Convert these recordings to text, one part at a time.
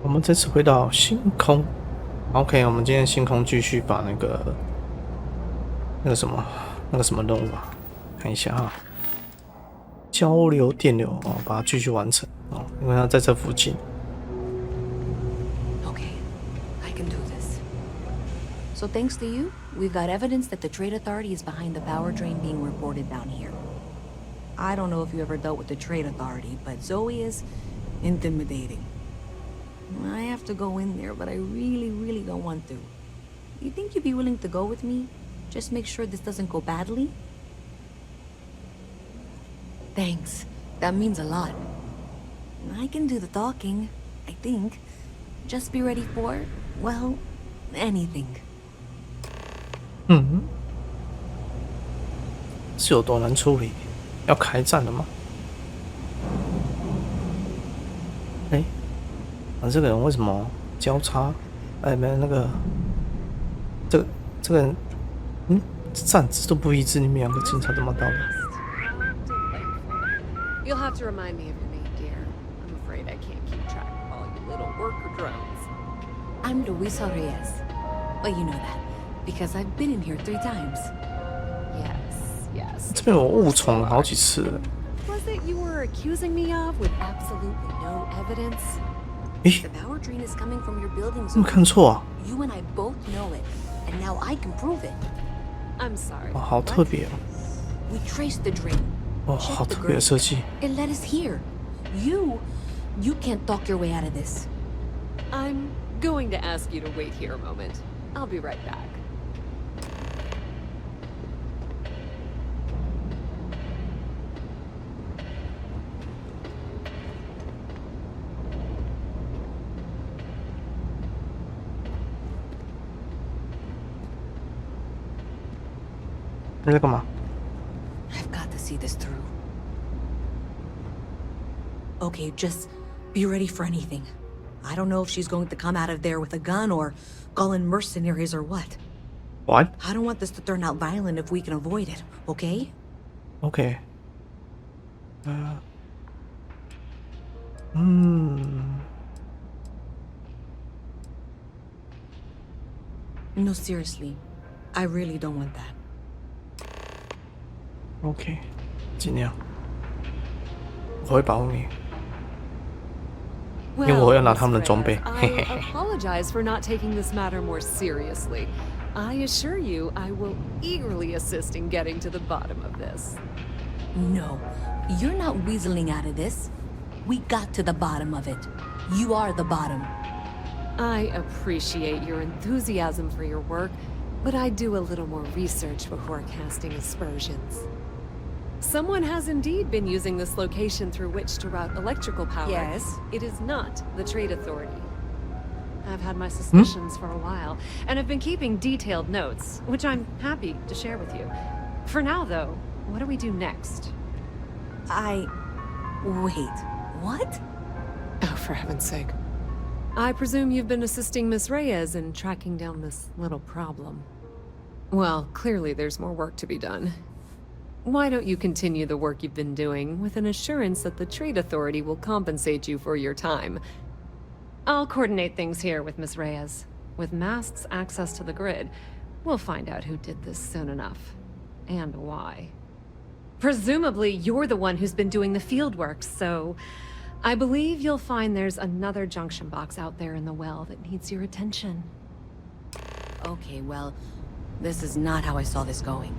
我们这次回到星空。OK， 我们今天星空继续把那个什么任务啊，看一下哈，交流电流哦，把它继续完成哦，因为它在这附近。Okay, I can do this. So thanks to you, we've got evidence that the Trade Authority is behind the power drain being reported down here. I don't know if you ever dealt with the Trade Authority, but Zoe is intimidating. I have to go in there, but I really don't want to. You think you'd be willing to go with me? Just make sure this doesn't go badly? Thanks. That means a lot. I can do the talking, I think. Just be ready for, well, anything. 是有多难处理？要开战了吗？这个人为什么交叉？没有那个，这个人，站姿都不一致，你们两个警察怎么到的？ You'll have to remind me of your name, dear. I'm afraid I can't keep track of all you little worker drones. I'm Luisa Reyes. Well, you know that, because I've been in here 3 times. Yes. 这边我误闯了好几次了。Was it you were accusing me of with absolutely no evidence? The power drain is coming from your building. 你看错啊 You and I both know it, and now I can prove it. I'm sorry. 哦，好特别哦。 We traced the drain. 哦，好特别的设计。 It led us here. You can't talk your way out of this. I'm going to ask you to wait here a moment. I'll be right back. 你在干嘛？ I've got to see this through. Okay, just be ready for anything. I don't know if she's going to come out of there with a gun or call in mercenaries or what. What? I don't want this to turn out violent if we can avoid it, okay? OK。No, seriously. I really don't want that. OK， 尽量，我会保护你。 因为我要拿他们的装备。 I apologize for not taking this matter more seriously. I assure you, I will eagerly assist in getting to the bottom of this. No, you're not weaseling out of this. We got to the bottom of it. You are the bottom. I appreciate your enthusiasm for your work, but I do a little more research before casting aspersions. Someone has indeed been using this location through which to route electrical power. Yes? It is not the Trade Authority. I've had my suspicions for a while, and have been keeping detailed notes, which I'm happy to share with you. For now, though, what do we do next? Wait, what? Oh, for heaven's sake. I presume you've been assisting Miss Reyes in tracking down this little problem. Well, clearly there's more work to be done. Why don't you continue the work you've been doing with an assurance that the Trade Authority will compensate you for your time? I'll coordinate things here with Miss Reyes. With Mast's access to the grid, we'll find out who did this soon enough. And why. Presumably, you're the one who's been doing the field work, so I believe you'll find there's another junction box out there in the well that needs your attention. Okay, well, this is not how I saw this going.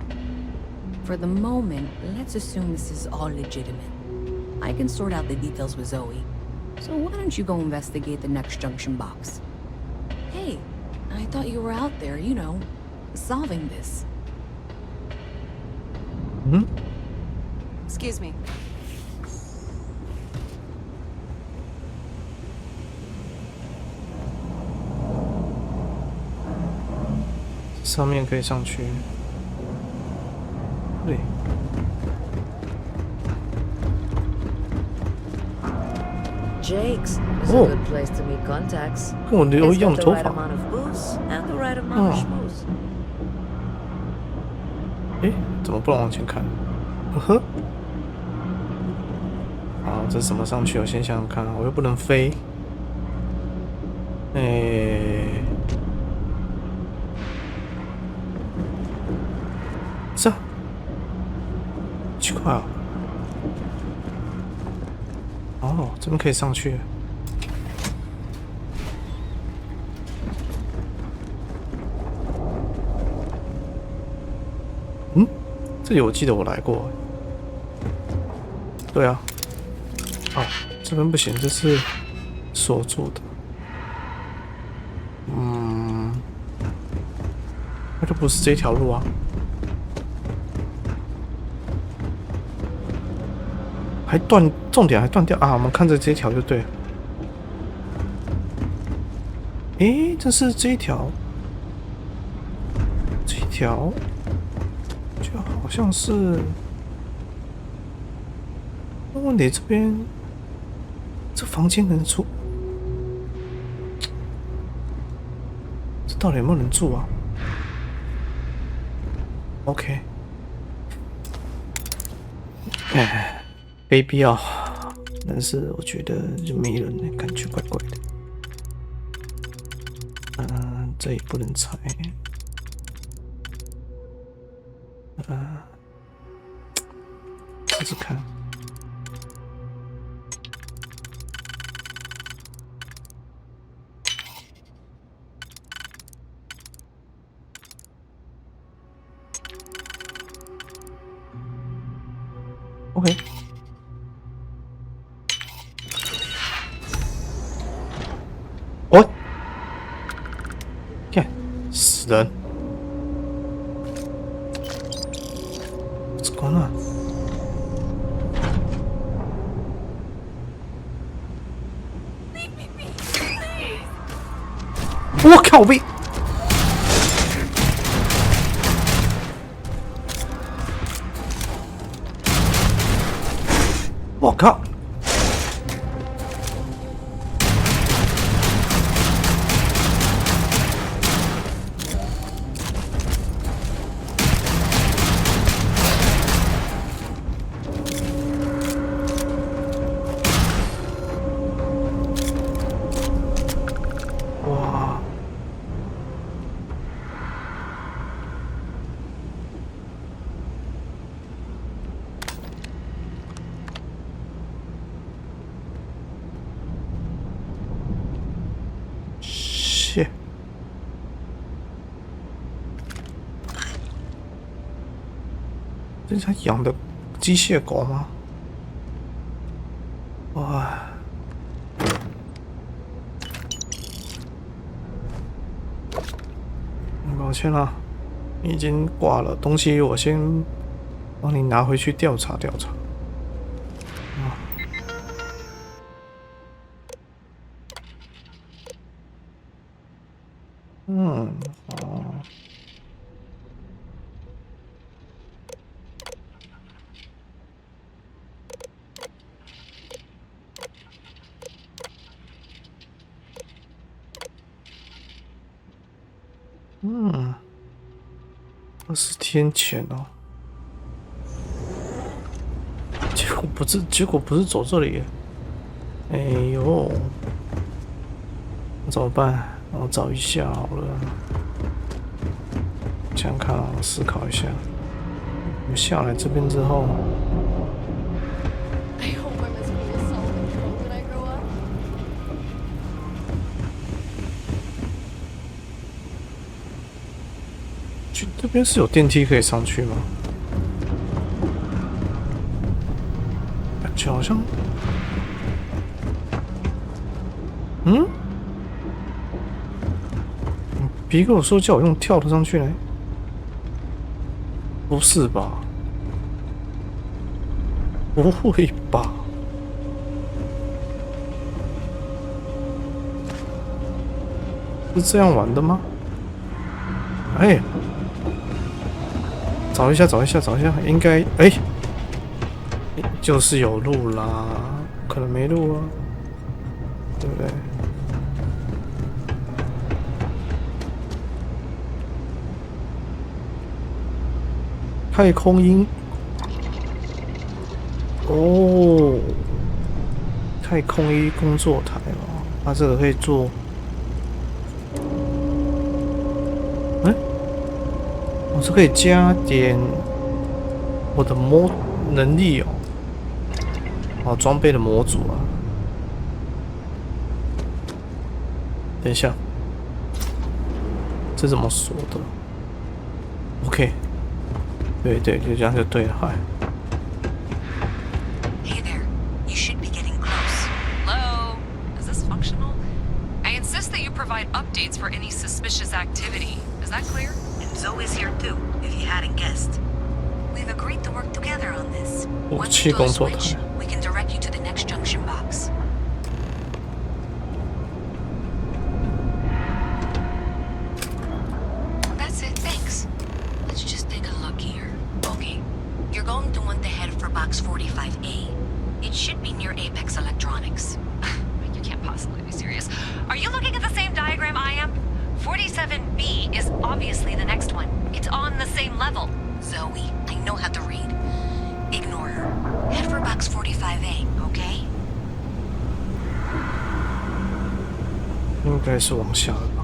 For the moment, let's assume this is all legitimate. I can sort out the details with Zoe. So why don't you go investigate the next junction box? Hey, I thought you were out there, you know, solving this. Excuse me. 上面可以上去。对。 Jake's is a good place to meet contacts. 跟我留一样的 It's got 头 the right 发。 amount of booze and the right amount of schmooze. 怎么不能往前看？呵呵。好，这是怎么上去？我先想想看啊，我又不能飞。是啊，奇怪啊。哦，这边可以上去。嗯，这里我记得我来过。对啊。哦，这边不行，这是锁住的。那就不是这条路啊。还断，重点还断掉啊！我们看着这条就对了。诶，这是这一条，这一条就好像是。问题这边，这房间能住？这到底有没有人住啊 ？OK， 哎。非必要，但是我觉得就没人，感觉怪怪的。这也不能拆。试试看。OK。哦，看，死人！怎么了？我靠！我被……我靠！哇！切！这是他养的机械狗吗？哇！抱歉了，你已经挂了。东西我先帮你拿回去调查调查。哦。20天前哦，结果不是走这里。哎呦，那怎么办？我找一下好了。想想看啊，我思考一下。我们下来这边之后， I hope I'm as cool as Solomon Crow when I grow up. 这边是有电梯可以上去吗？感觉好像，别跟我说叫我用跳的上去嘞？不是吧？不会吧？是这样玩的吗？哎，找一下，应该就是有路啦，可能没路啊，对不对？太空鹰，哦，太空衣工作台哦，它这个可以做这可以加点我的能力哦。哦，装备的模组啊。等一下，这怎么锁的 ？OK， 对，就这样就对了。嗨。Hey there, you should be getting close. Hello? Is this functional? I insist that you provide updates for any suspicious activity. Is that clear? And Zoe's here too, if you hadn't guessed. We've agreed to work together on this. 武 Once 器 we do a 工作 switch, 台。 we can direct you to the next junction box. That's it, thanks. Let's just take a look here. Okay, you're going to want to head for box 45A. It should be near Apex Electronics. You can't possibly be serious. Are you looking at the same diagram I am? 47B is obviously the next one. It's on the same level. Zoe, I know how to read. Ignore her. Head for box 45A, okay? 应该是往下的吧？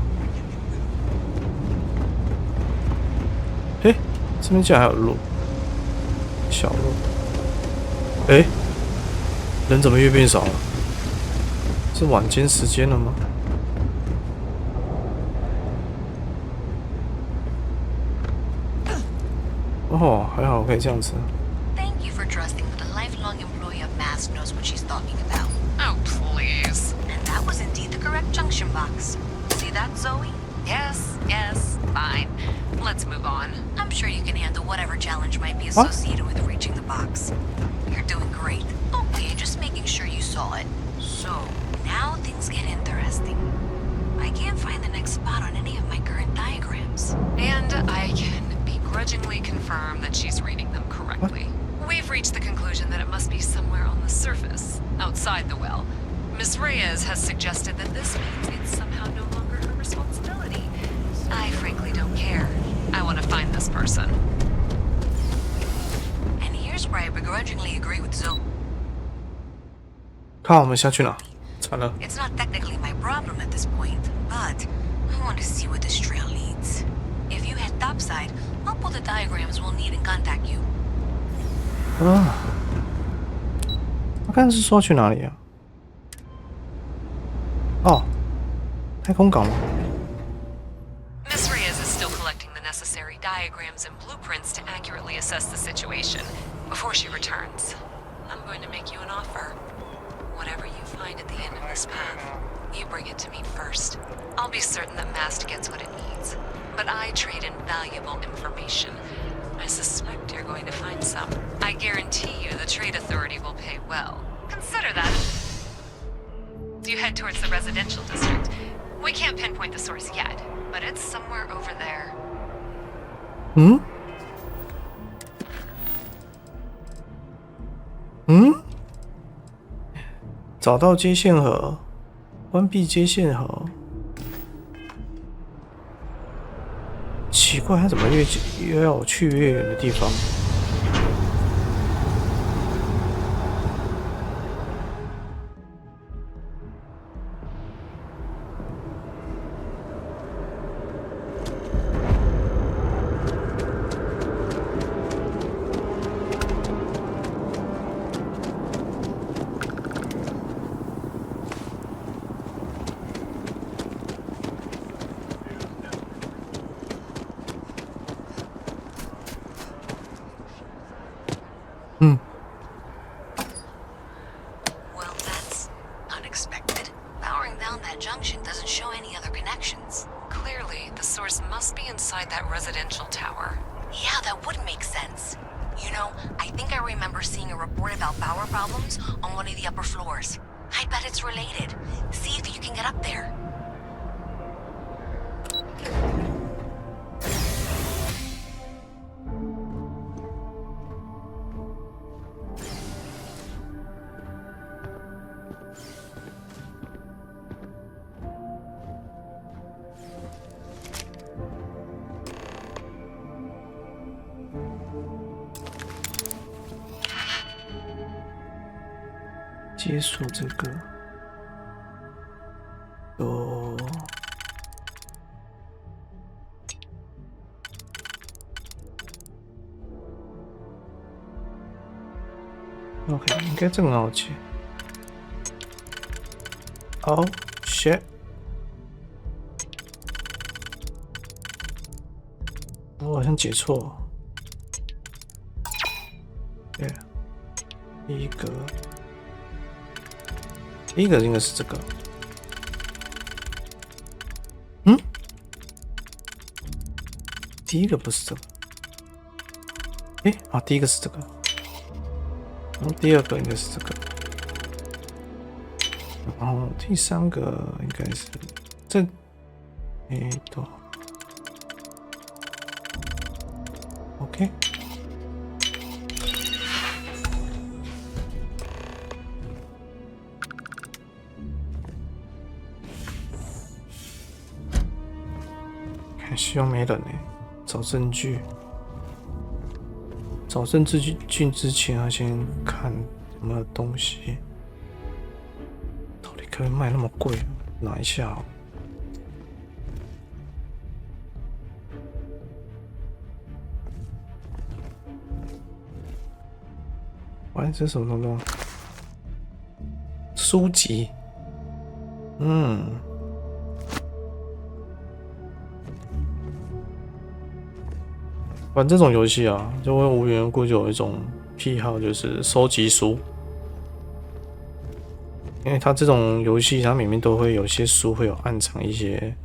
诶，这边竟然还有路，小路。诶，人怎么越变少了？是晚间时间了吗？哦，还好可以这样子。Thank you for trusting that a lifelong employee of MASK knows what she's talking about. Oh, please. And that was indeed the correct junction box. See that, Zoe? Yes, fine. Let's move on. I'm sure you can handle whatever challenge might be associated with reaching the box. You're doing great. Okay, just making sure you saw it. So, now things get interesting. I can't find the next spot on any of my current diagrams. And I can begrudgingly confirm that she's reading them correctly. We've reached the conclusion that it must be somewhere on the surface, outside the well. Miss Reyes has suggested that this means it's somehow no longer her responsibility. I frankly don't care. I want to find this person. And here's where I begrudgingly agree with Zoe. 看我们下去哪？惨了。 It's not technically my problem at this point, but I want to see where this trail leads. If you head topside, I'll pull the diagrams we'll need and contact you. 啊，我看是说去哪里啊？哦，太空港吗？ Miss Reyes is still collecting the necessary diagrams and blueprints to accurately assess the situation. Before she returns, I'm going to make you an offer. Whatever you find at the end of this path, you bring it to me first. I'll be certain that MAST gets what it needs. But I trade in valuable information. I suspect you're going to find some. I guarantee you the Trade Authority will pay well. Consider that. You head towards the residential district. We can't pinpoint the source yet, but it's somewhere over there. 嗯？嗯？找到接线盒，关闭接线盒。奇怪，他怎么越要我去越远的地方？Well, that's unexpected. Powering down that junction doesn't show any other connections. Clearly, the source must be inside that residential tower. Yeah, that would make sense. You know, I think I remember seeing a report about power problems on one of the upper floors. I bet it's related. See if you can get up there.解锁这个， OK， 应该这个很好解。Oh shit！ 我好像解错。对，第一个应该是这个。第一个不是这个。第一个是这个。然后第二个应该是这个。然后第三个应该是这。OK。看，希望没人呢。找证据。找证据之前要先看有没有东西。到底可以卖那么贵？拿一下哦。喂，这是什么东东？书籍。玩这种游戏啊，就会无缘无故就有一种癖好，就是收集书。因为它这种游戏，它里面都会有些书会有暗藏一些，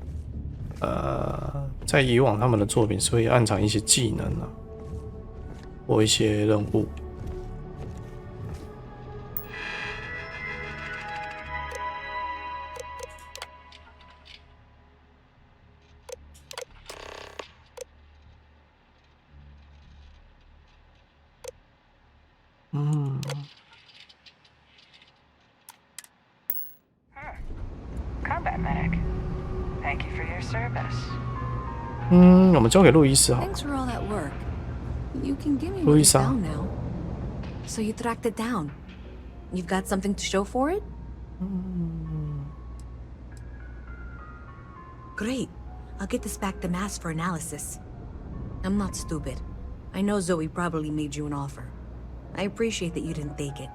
在以往他们的作品是会暗藏一些技能啊，或一些任务。Combat medic. Thank you for your service. 我们交给路易斯好。Thanks for all that work. You can give me what you Luisa. found now. So you tracked it down. You've got something to show for it? Great. I'll get this back to Mass for analysis. I'm not stupid. I know Zoe probably made you an offer. I appreciate that you didn't take it.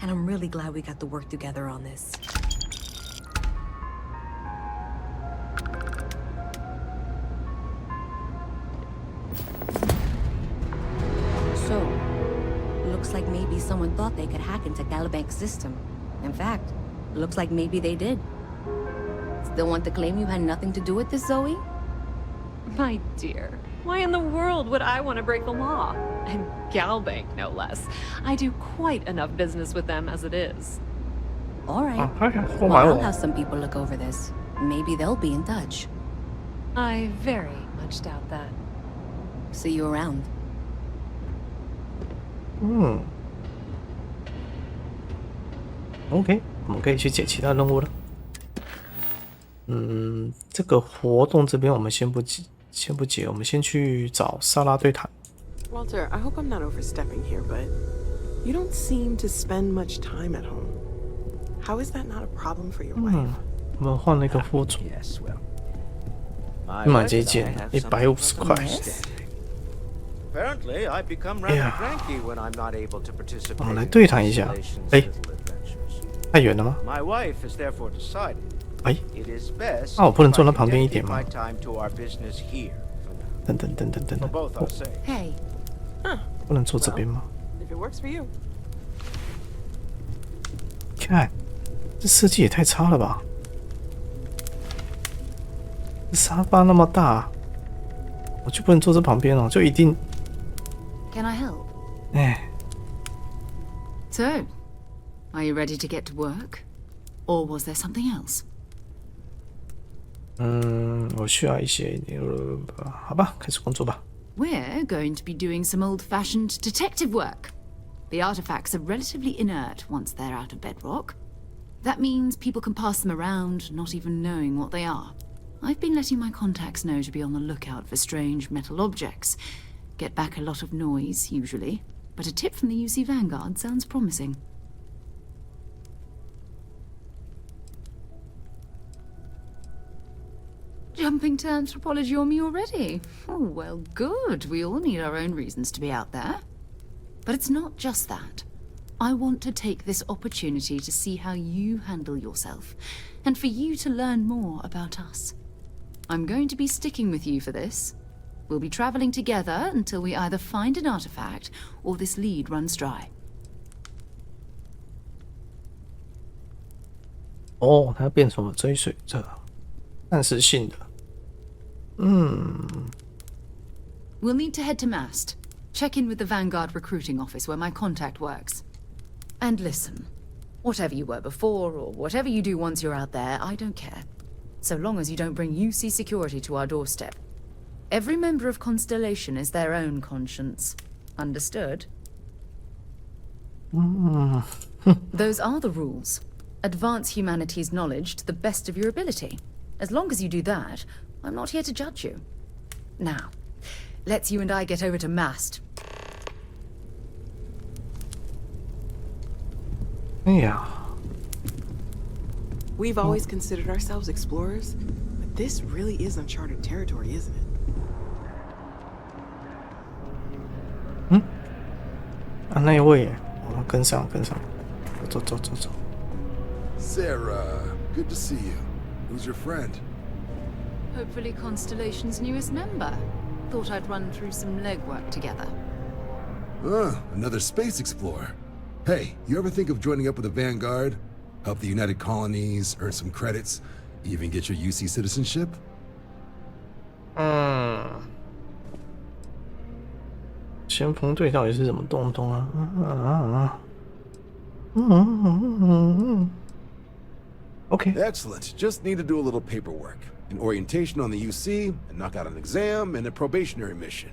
And I'm really glad we got to work together on this. So, looks like maybe someone thought they could hack into Galabank's system. In fact, looks like maybe they did. Still want to claim you had nothing to do with this, Zoe? My dear, why in the world would I want to break the law? And Galbank, no less. I do quite enough business with them as it is. All right. Oh, Well, I'll have some people look over this. Maybe they'll be in touch. I very much doubt that. See you around. OK， 我们可以去解其他任务了。这个活动这边我们先不解，我们先去找莎拉对谈。Walter, I hope I'm not overstepping here, but you don't seem to spend much time at home. How is that not a problem for your wife? 我们换了一个副主， Yes, well. 买这件150块。 Apparently, I become rather Yeah. cranky when I'm not able to participate. 我们来对谈一下。 in 太远了吗？ My wife has therefore decided 哎， it is best 那我不能 if 坐 I 那旁边一点 dedicate 吗 my time to our business here for now. 等 For both our sakes. Hey, 不能坐这边吗？ If it works for you. 看，这设计也太差了吧！这沙发那么大，我就不能坐这旁边哦，就一定 can I help? 哎。 So, are you ready to get to work? Or was there something else? 我需要一些，好吧，开始工作吧。 We're going to be doing some old-fashioned detective work. The artifacts are relatively inert once they're out of bedrock. That means people can pass them around, not even knowing what they are. I've been letting my contacts know to be on the lookout for strange metal objects. Get back a lot of noise, usually. But a tip from the UC Vanguard sounds promising. Jumping to anthropology on me already? Oh, well, good. We all need our own reasons to be out there. But it's not just that. I want to take this opportunity to see how you handle yourself, and for you to learn more about us. I'm going to be sticking with you for this. We'll be traveling together until we either find an artifact or this lead runs dry. 哦，它变成了追随者，暂时性的。We'll need to head to Mast. Check in with the Vanguard recruiting office where my contact works. And listen, whatever you were before or whatever you do once you're out there, I don't care. So long as you don't bring UC security to our doorstep. Every member of Constellation is their own conscience. Understood? Those are the rules. Advance humanity's knowledge to the best of your ability. As long as you do that, I'm not here to judge you. Now, let's you and I get over to Mast. 哎呀， We've always considered ourselves explorers, but this really is uncharted territory, isn't it? 啊，那一位，我们跟上，走。 Sarah, good to see you. Who's your friend? Hopefully Constellation's newest member. Thought I'd run through some legwork together. Another space explorer. Hey, you ever think of joining up with the Vanguard? Help the United Colonies, earn some credits, even get your UC citizenship? 先锋队到底是什么东东啊？Okay. Excellent. Just need to do a little paperwork. An orientation on the UC, and knock out an exam, and a probationary mission.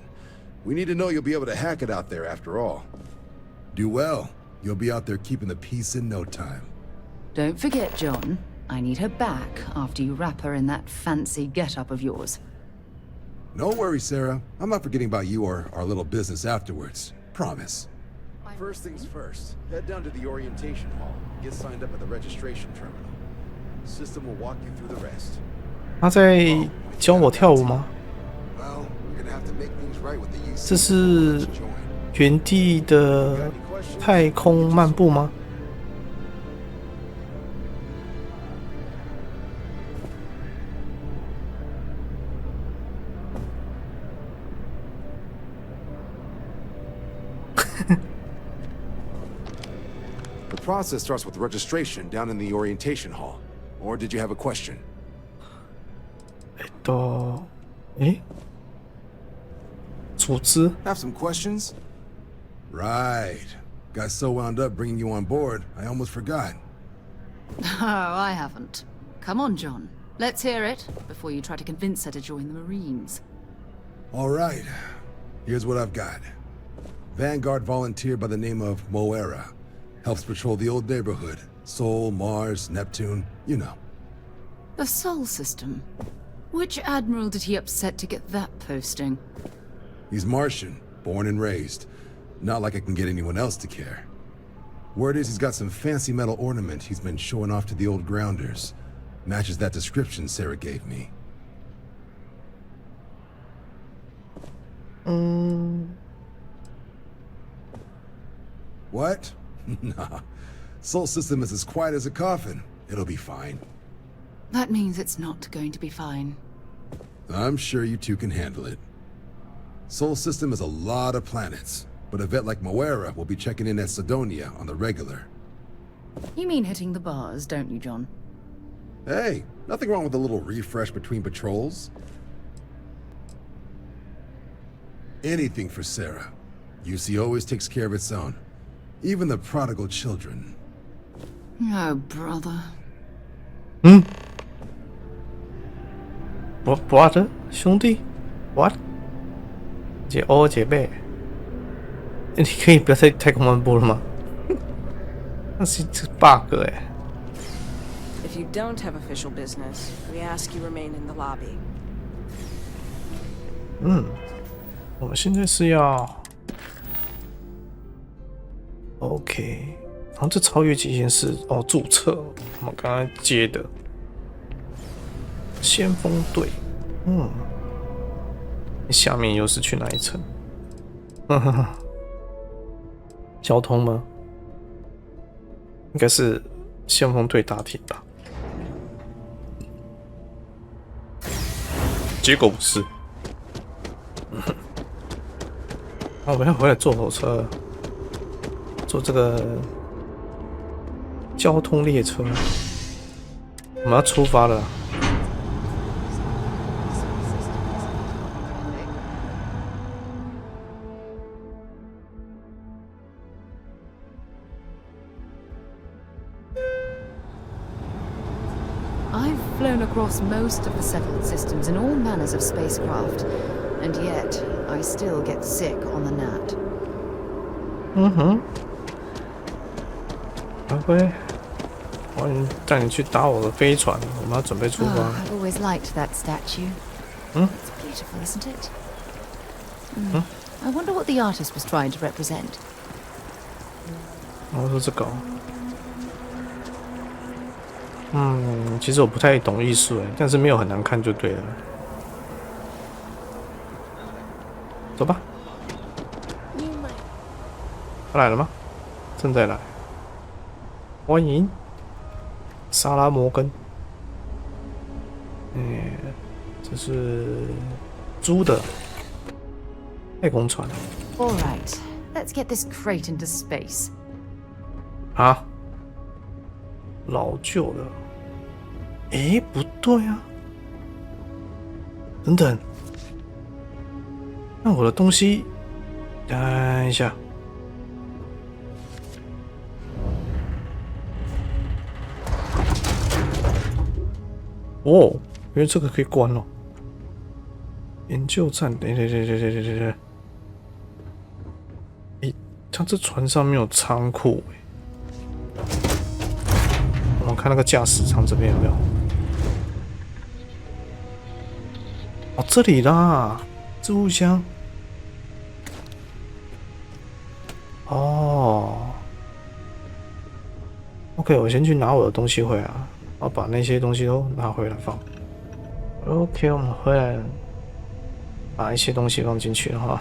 We need to know you'll be able to hack it out there after all. Do well. You'll be out there keeping the peace in no time. Don't forget, John. I need her back after you wrap her in that fancy get-up of yours. No worries, Sarah. I'm not forgetting about you or our little business afterwards. Promise. First things first. Head down to the orientation hall. Get signed up at the registration terminal. System will walk you through the rest. 他在教我跳舞吗？ Well, we're gonna have to make things right with the UC. 这是原地的太空漫步吗？ The process starts with registration down in the orientation hall. Or did you have a question? 组织 Have some questions? Right. Got so wound up bringing you on board, I almost forgot. Oh, I haven't. Come on, John. Let's hear it before you try to convince her to join the Marines. All right. Here's what I've got. Vanguard volunteer by the name of Moera. Helps patrol the old neighborhood. Sol, Mars, Neptune, you know. The Sol system. Which admiral did he upset to get that posting? He's Martian, born and raised. Not like I can get anyone else to care. Word is he's got some fancy metal ornament he's been showing off to the old grounders. Matches that description Sarah gave me. What? Nah. Sol system is as quiet as a coffin. It'll be fine. That means it's not going to be fine. I'm sure you two can handle it. Sol system is a lot of planets, but a vet like Moera will be checking in at Sidonia on the regular. You mean hitting the bars, don't you, John? Hey, nothing wrong with a little refresh between patrols. Anything for Sarah. UC always takes care of its own. Even the prodigal children. Oh, brother. Brother? 兄弟 What? 姐妹你可以不要再太空漫步了吗？那是这 bug 哎。 If you don't have official business, we ask you remain in the lobby. 我们现在是要 OK， 然后这超越极限是注册，我们刚刚接的先锋队，下面又是去哪一层？交通吗？应该是先锋队大厅吧？结果不是。我们要回来坐火车，坐这个交通列车，我们要出发了。I've flown across most of the settled systems in all manners of spacecraft, and yet I still get sick on the gnat. 拜拜，欢迎带你去搭我的飞船，我们要准备出发。I've always liked that statue. It's beautiful, isn't it? I wonder what the artist was trying to represent. 我说这个。其实我不太懂艺术但是没有很难看就对了。走吧。他来了吗？正在来。欢迎，萨拉摩根。这是租的太空船。All right, let's get this crate into space. 啊？老旧的。不对啊！等等，那我的东西，等一下。哦，原来这个可以关哦。研究站，等，它这船上面有仓库我们看那个驾驶舱这边有没有？哦，这里啦，置物箱。哦 ，OK， 我先去拿我的东西回来，我把那些东西都拿回来放。OK， 我们回来把一些东西放进去了哈。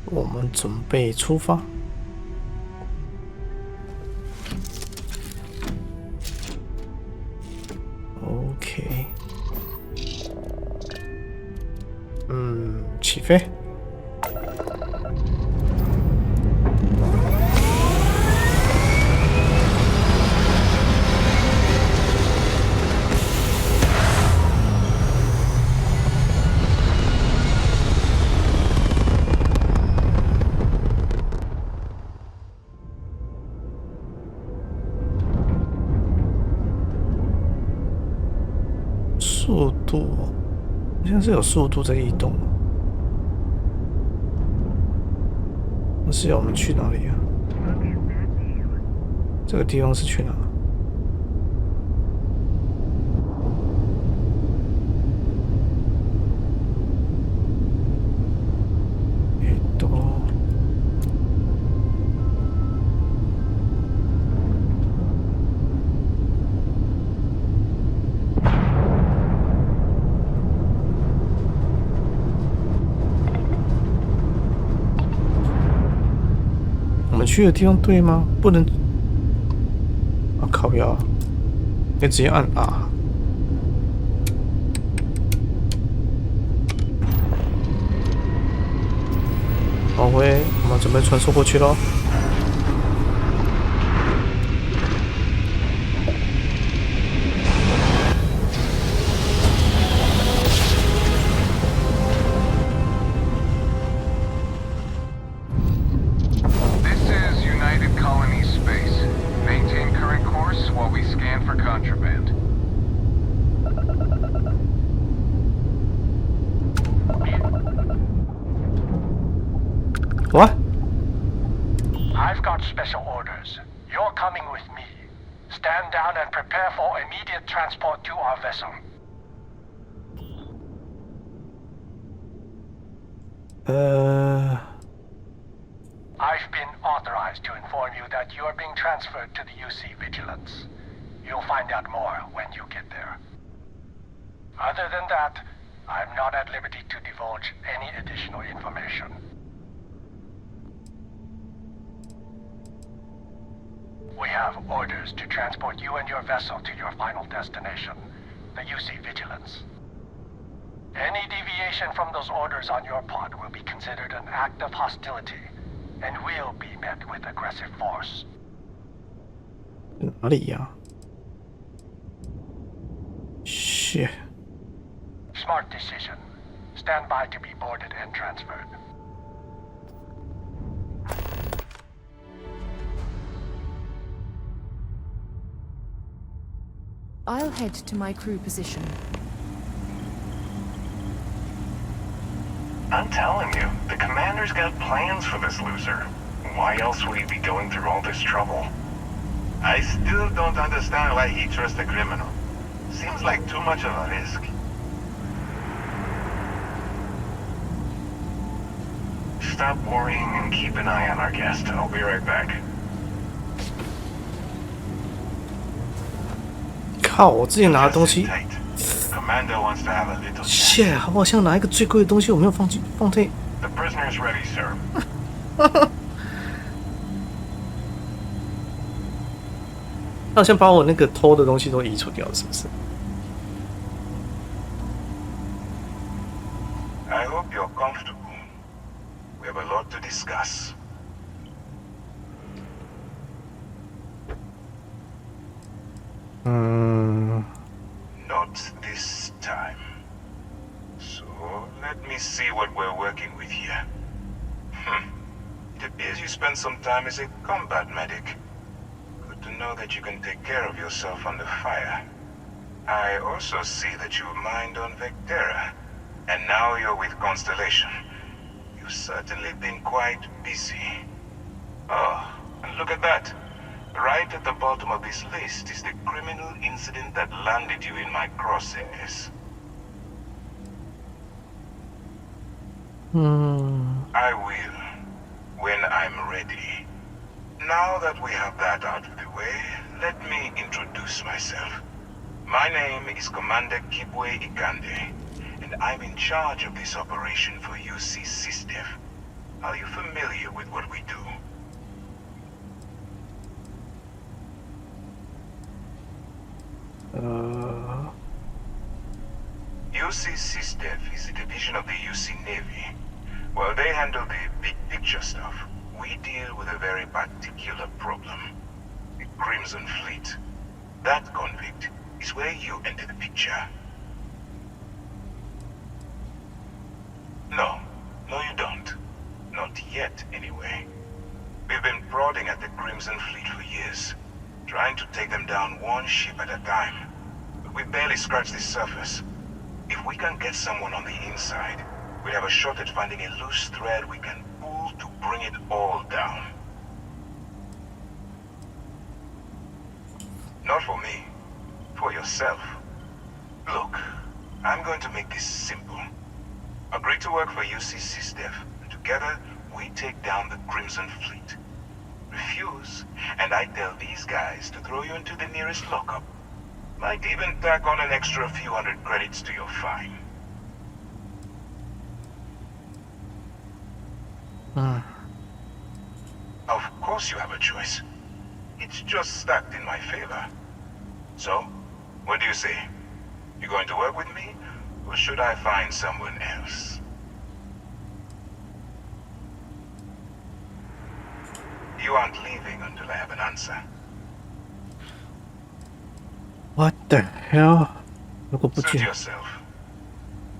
我们准备出发。OK， 起飞。速度，好像是有速度在移动。那是要我们去哪里啊？这个地方是去哪？我们去的地方对吗？不能啊！靠腰，可以直接按 R。好，我们准备传送过去喽。What? I've got special orders. You're coming with me. Stand down and prepare for immediate transport to our vessel. I've been authorized to inform you that you are being transferred to the UC Vigilance. You'll find out more when you get there. Other than that, I'm not at liberty to divulge any additional information. We have orders to transport you and your vessel to your final destination, the UC Vigilance. Any deviation from those orders on your part will be considered an act of hostility, and will be met with aggressive force. 哪里呀？Shit. Smart decision. Stand by to be boarded and transferred. I'll head to my crew position. I'm telling you, the commander's got plans for this loser. Why else would he be going through all this trouble? I still don't understand why he trusts a criminal. Seems like too much of a risk. Stop worrying and keep an eye on our guest. I'll be right back. 靠！我之前拿的东西 Commander wants to have a little ，shit！ 我好像拿一个最贵的东西，我没有放在。The prisoner's ready, sir. 他好像把我那个偷的东西都移除掉了，是不是？ I hope you're comfortable. We have a lot to discuss. Not this time. So, let me see what we're working with here. It appears you spent some time as a combat medic. Good to know that you can take care of yourself under fire. I also see that you mined on Vectera, and now you're with Constellation. You've certainly been quite busy. Oh, and look at that. Right at the bottom of this list is the criminal incident that landed you in my crosshairs. I will, when I'm ready. Now that we have that out of the way, let me introduce myself. My name is Commander BIGWEI, and I'm in charge of this operation for UC SysDev. Are you familiar with what we do? UC SysDev is a division of the UC Navy. While they handle the big picture stuff, we deal with a very particular problem. The Crimson Fleet. That convict is where you enter the picture. No, you don't. Not yet, anyway. We've been prodding at the Crimson Fleet for years, trying to take them down one ship at a time. But we barely scratched the surface. If we can get someone on the inside, we have a shot at finding a loose thread we can pull to bring it all down. Not for me. For yourself. Look, I'm going to make this simple. Agree to work for UC SysDev, and together we take down the Crimson Fleet. Refuse, and I tell these guys to throw you into the nearest lockup. Might even tack on an extra few hundred credits to your fine. Of course you have a choice. It's just stacked in my favor. So, what do you say? You going to work with me, or should I find someone else? You aren't leaving until I have an answer. What the hell? Suit yourself.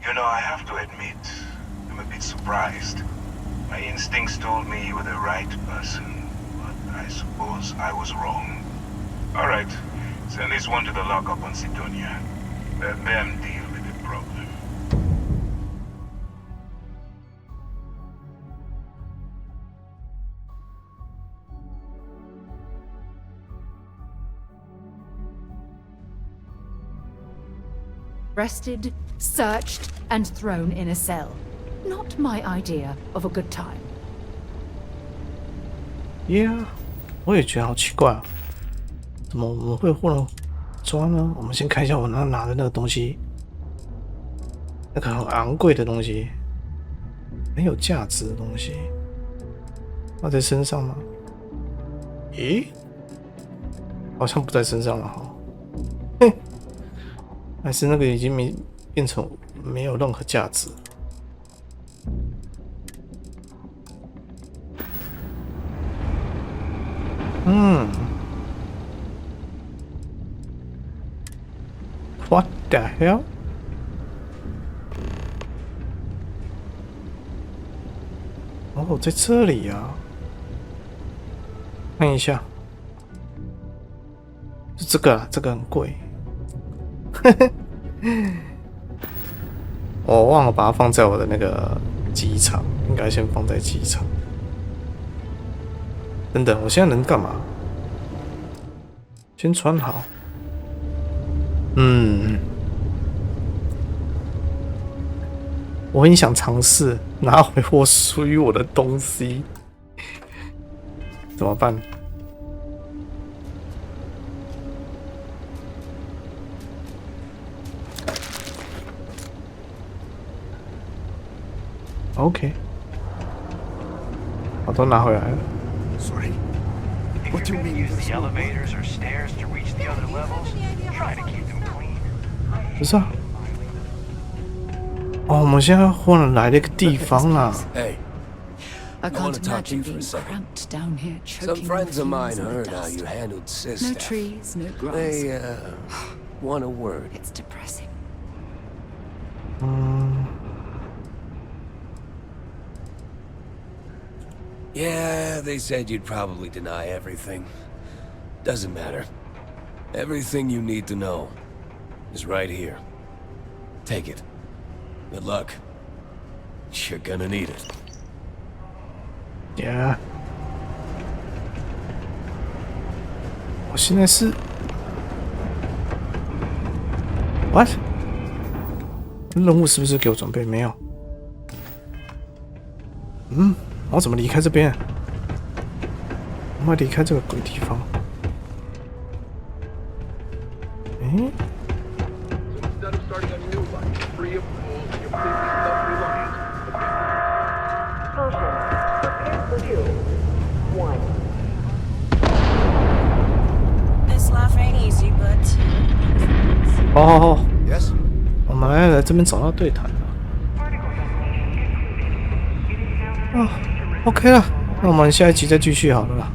You know, I have to admit, I'm a bit surprised. My instincts told me you were the right person, but I suppose I was wrong. Alright, send this one to the lockup on Sidonia. Let them deal with the problem. Arrested, searched, and thrown in a cell. Not my idea of a good time. Yeah， 我也觉得好奇怪啊，怎么我们会忽然抓呢？我们先看一下我拿的那个东西，那个很昂贵的东西，很有价值的东西，放在身上吗？咦，好像不在身上了哈。嘿，还是那个已经变成没有任何价值。What the hell？ 哦，在这里啊！看一下，是这个啊，这个很贵。我忘了把它放在我的那个机场，应该先放在机场。等等，我现在能干嘛？先穿好。我很想尝试拿回我属于我的东西，怎么办？OK， 我都拿回来了。Sorry. What do you mean? Use the elevators or stairs to reach the other levels. Try to keep them clean. 不是啊。哦，我们现在忽然来了一个地方啦。Hey, I want to can't talk to you imagine for a being second. cramped down here, Some choking friends of on mine fumes and heard how dust. you handled Sis No stuff. trees, no grass. They, want a word. It's depressing. Yeah, they said you'd probably deny everything. Doesn't matter. Everything you need to know is right here. Take it. Good luck. You're gonna need it. Yeah. 我现在是 What？ 任务是不是给我准备？没有。我怎么离开这边？我要离开这个鬼地方。哦， Yes? 我们来这边找到对谈了。OK 了，那我们下一集再继续好了啦。